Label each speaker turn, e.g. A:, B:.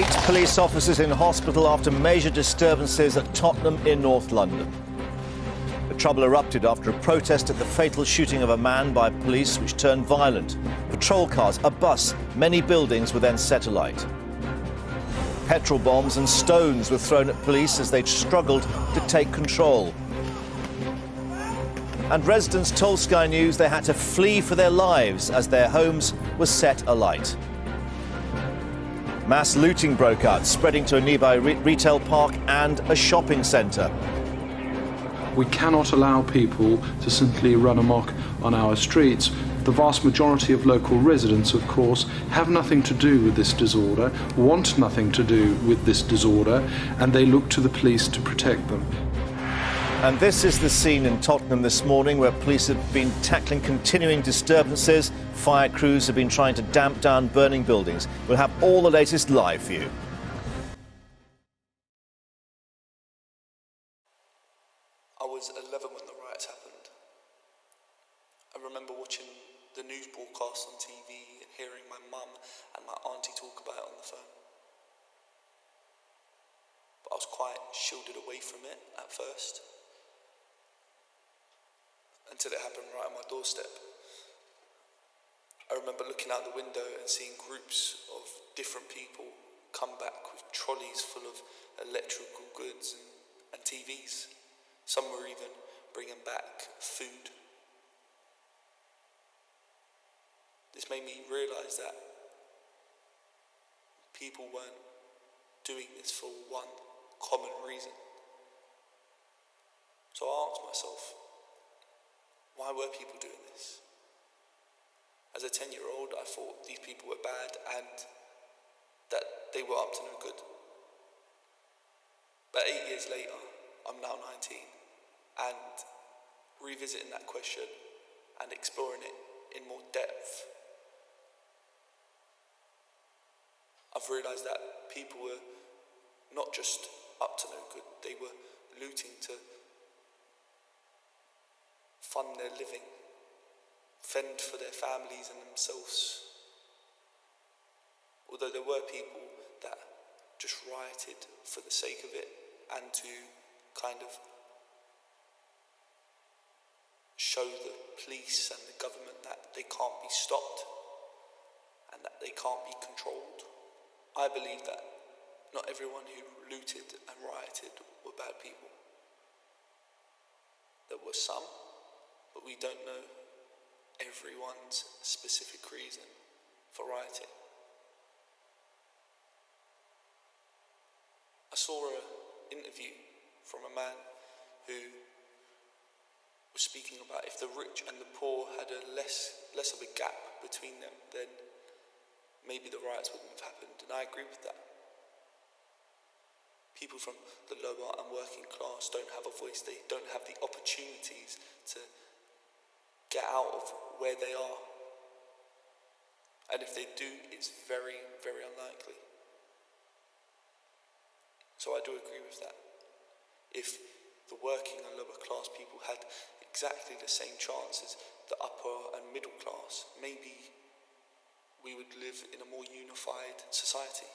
A: 8 police officers in hospital after major disturbances at Tottenham in North London. The trouble erupted after a protest at the fatal shooting of a man by police which turned violent. Patrol cars, a bus, many buildings were then set alight. Petrol bombs and stones were thrown at police as they struggled to take control. And residents told Sky News they had to flee for their lives as their homes were set alight. Mass looting broke out, spreading to a nearby retail park and a shopping centre.
B: We cannot allow people to simply run amok on our streets. The vast majority of local residents, of course, have nothing to do with this disorder, want nothing to do with this disorder, and they look to the police to protect them.
A: And this is the scene in Tottenham this morning where police have been tackling continuing disturbances. Fire crews have been trying to damp down burning buildings. We'll have all the latest live for you.
C: I was 11 when the riots happened. I remember watching the news broadcast on TV and hearing my mum and my auntie talk about it on the phone. But I was quite shielded away from it at first, until it happened right on my doorstep. I remember looking out the window and seeing groups of different people come back with trolleys full of electrical goods and TVs. Some were even bringing back food. This made me realise that people weren't doing this for one common reason. So I asked myself, why were people doing this? As a 10-year-old, I thought these people were bad and that they were up to no good. But 8 years later, I'm now 19, and revisiting that question and exploring it in more depth, I've realised that people were not just up to no good, they were looting to fund their living, fend for their families and themselves. Although there were people that just rioted for the sake of it and to kind of show the police and the government that they can't be stopped and that they can't be controlled. I believe that not everyone who looted and rioted were bad people. There were some, but we don't know everyone's specific reason for rioting. I saw an interview from a man who was speaking about if the rich and the poor had a less of a gap between them, then maybe the riots wouldn't have happened, and I agree with that. People from the lower and working class don't have a voice, they don't have the opportunities to get out of where they are. And if they do, it's very, very unlikely. So I do agree with that. If the working and lower class people had exactly the same chance as the upper and middle class, maybe we would live in a more unified society.